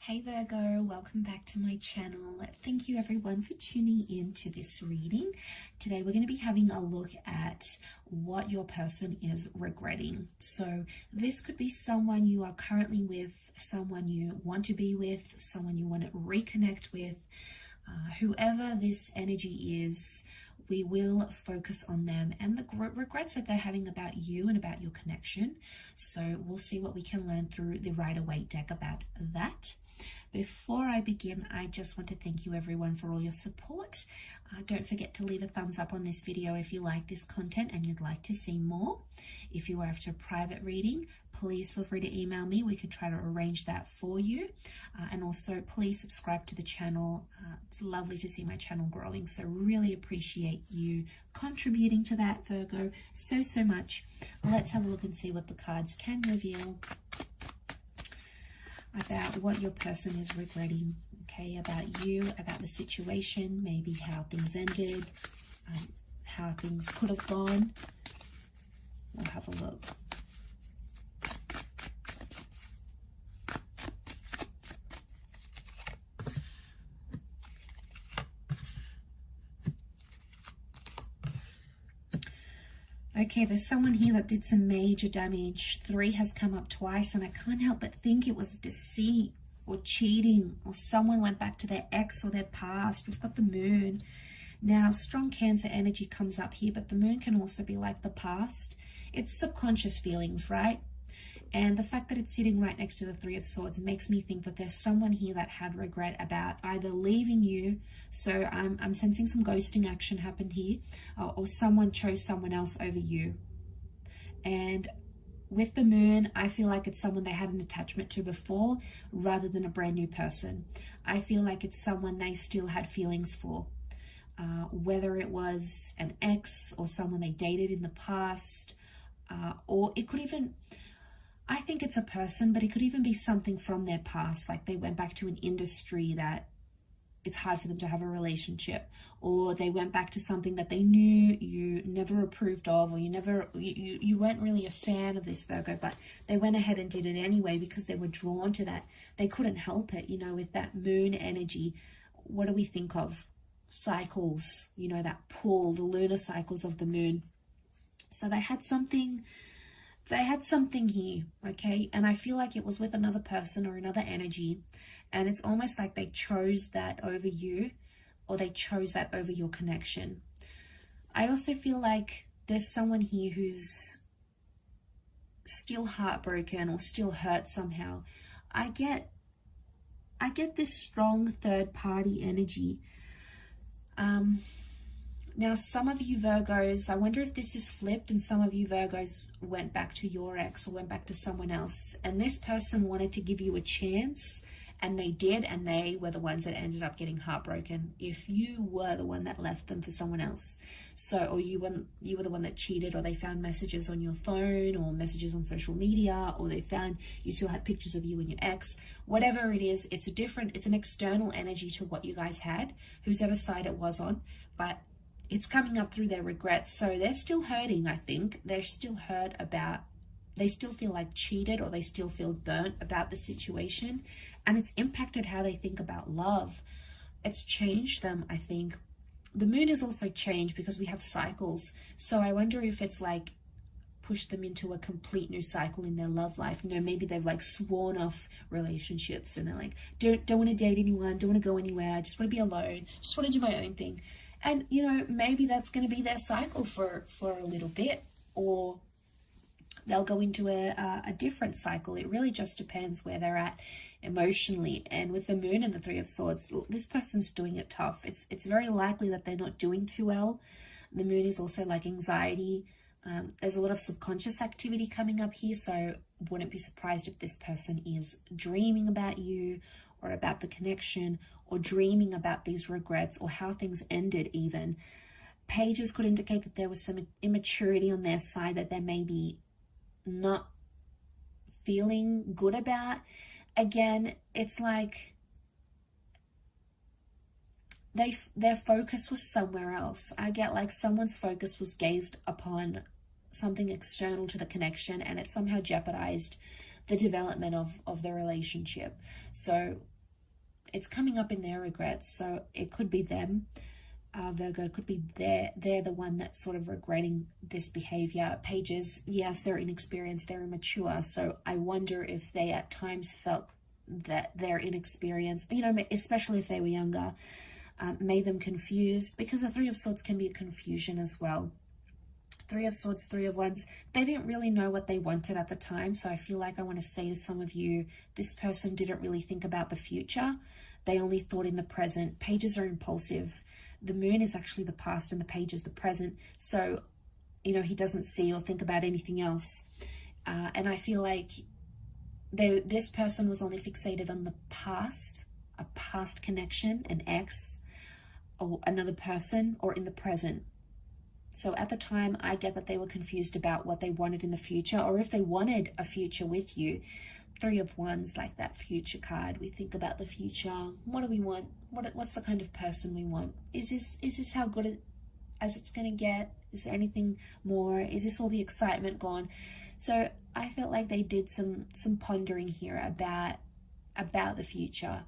Hey Virgo, welcome back to my channel. Thank you everyone for tuning in to this reading. Today we're going to be having a look at what your person is regretting. So this could be someone you are currently with, someone you want to be with, someone you want to reconnect with. Whoever this energy is, we will focus on them and the regrets that they're having about you and about your connection. So we'll see what we can learn through the Rider-Waite deck about that. Before I begin, I just want to thank you everyone for all your support. Don't forget to leave a thumbs up on this video if you like this content and you'd like to see more. If you are after a private reading, please feel free to email me. We can try to arrange that for you. And also please subscribe to the channel. It's lovely to see my channel growing, so really appreciate you contributing to that, Virgo, so much. Let's have a look and see what the cards can reveal about what your person is regretting, okay, about you, about the situation, maybe how things ended, how things could have gone. We'll have a look. Okay, there's someone here that did some major damage. 3 has come up twice, and I can't help but think it was deceit or cheating, or someone went back to their ex or their past. We've got the moon. Now, strong Cancer energy comes up here, but the moon can also be like the past. It's subconscious feelings, right? And the fact that it's sitting right next to the 3 of Swords makes me think that there's someone here that had regret about either leaving you, so I'm sensing some ghosting action happened here, or someone chose someone else over you. And with the moon, I feel like it's someone they had an attachment to before rather than a brand new person. I feel like it's someone they still had feelings for, whether it was an ex or someone they dated in the past, or it could even... I think it's a person, but it could even be something from their past, like they went back to an industry that it's hard for them to have a relationship, or they went back to something that they knew you never approved of, or you weren't really a fan of this, Virgo, but they went ahead and did it anyway because they were drawn to that. They couldn't help it, with that moon energy. What do we think of? Cycles, that pull, the lunar cycles of the moon. So they had something here, okay? And I feel like it was with another person or another energy, and it's almost like they chose that over you, or they chose that over your connection. I also feel like there's someone here who's still heartbroken or still hurt somehow. I get this strong third party energy. Now, some of you Virgos, I wonder if this is flipped and some of you Virgos went back to your ex or went back to someone else, and this person wanted to give you a chance, and they did, and they were the ones that ended up getting heartbroken if you were the one that left them for someone else. So, or you were the one that cheated, or they found messages on your phone or messages on social media, or they found you still had pictures of you and your ex. Whatever it is, it's an external energy to what you guys had, whoever side it was on, but it's coming up through their regrets. So they're still hurting, I think. They're still hurt about, they still feel like cheated, or they still feel burnt about the situation. And it's impacted how they think about love. It's changed them, I think. The moon has also changed because we have cycles. So I wonder if it's like pushed them into a complete new cycle in their love life. Maybe they've like sworn off relationships and they're like, don't want to date anyone, don't want to go anywhere, I just want to be alone, just want to do my own thing. And, maybe that's going to be their cycle for a little bit, or they'll go into a different cycle. It really just depends where they're at emotionally. And with the moon and the 3 of Swords, this person's doing it tough. It's very likely that they're not doing too well. The moon is also like anxiety. There's a lot of subconscious activity coming up here, so wouldn't be surprised if this person is dreaming about you or about the connection, or dreaming about these regrets or how things ended even. Pages could indicate that there was some immaturity on their side that they may be not feeling good about. Again, it's like their focus was somewhere else. I get like someone's focus was gazed upon something external to the connection, and it somehow jeopardized the development of the relationship. So it's coming up in their regrets. So it could be them. Virgo, could be they're the one that's sort of regretting this behavior. Pages, yes, they're inexperienced, they're immature. So I wonder if they at times felt that their inexperience, you know, especially if they were younger, made them confused, because the Three of Swords can be a confusion as well. Three of Swords, Three of Wands, they didn't really know what they wanted at the time. So I feel like I want to say to some of you, this person didn't really think about the future. They only thought in the present. Pages are impulsive. The moon is actually the past and the page is the present. So, you know, he doesn't see or think about anything else. And I feel like this person was only fixated on the past, a past connection, an ex, or another person, or in the present. So at the time, I get that they were confused about what they wanted in the future, or if they wanted a future with you. Three of Wands, like that future card. We think about the future. What do we want? What's the kind of person we want? Is this how good as it's going to get? Is there anything more? Is this all the excitement gone? So I felt like they did some pondering here about the future.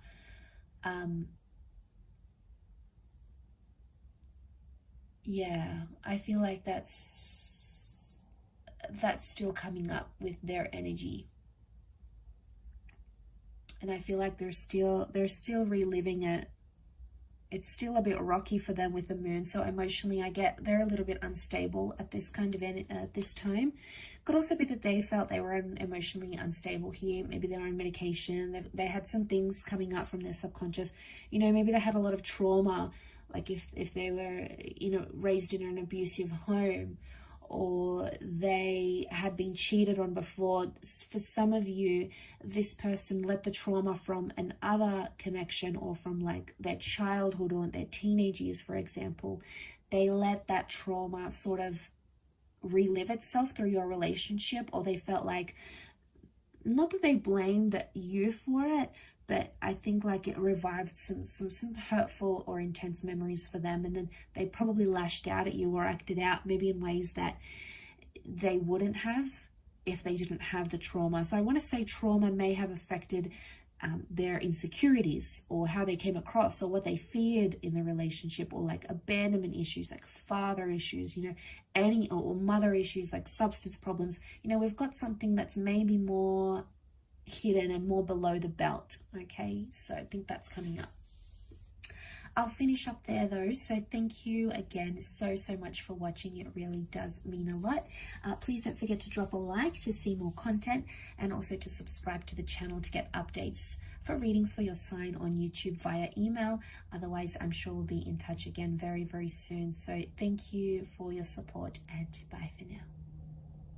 Yeah, I feel like that's still coming up with their energy. And I feel like they're still reliving it. It's still a bit rocky for them with the moon. So emotionally, I get they're a little bit unstable at this kind of this time. Could also be that they felt they were emotionally unstable here. Maybe they were on medication. They had some things coming up from their subconscious. You know, maybe they had a lot of trauma. Like if they were, you know, raised in an abusive home, or they had been cheated on before. For some of you, this person let the trauma from another connection, or from like their childhood or their teenage years, for example, they let that trauma sort of relive itself through your relationship, or they felt like, not that they blamed you for it, but I think like it revived some hurtful or intense memories for them, and then they probably lashed out at you or acted out maybe in ways that they wouldn't have if they didn't have the trauma. So I want to say trauma may have affected their insecurities, or how they came across, or what they feared in the relationship, or like abandonment issues, like father issues, you know, or mother issues, like substance problems. You know, we've got something that's maybe more hidden and more below the belt. Okay, so I think that's coming up. I'll finish up there though. So thank you again so much for watching. It really does mean a lot. Please don't forget to drop a like to see more content, and also to subscribe to the channel to get updates for readings for your sign on YouTube via email. Otherwise, I'm sure we'll be in touch again very soon. So thank you for your support, and bye for now.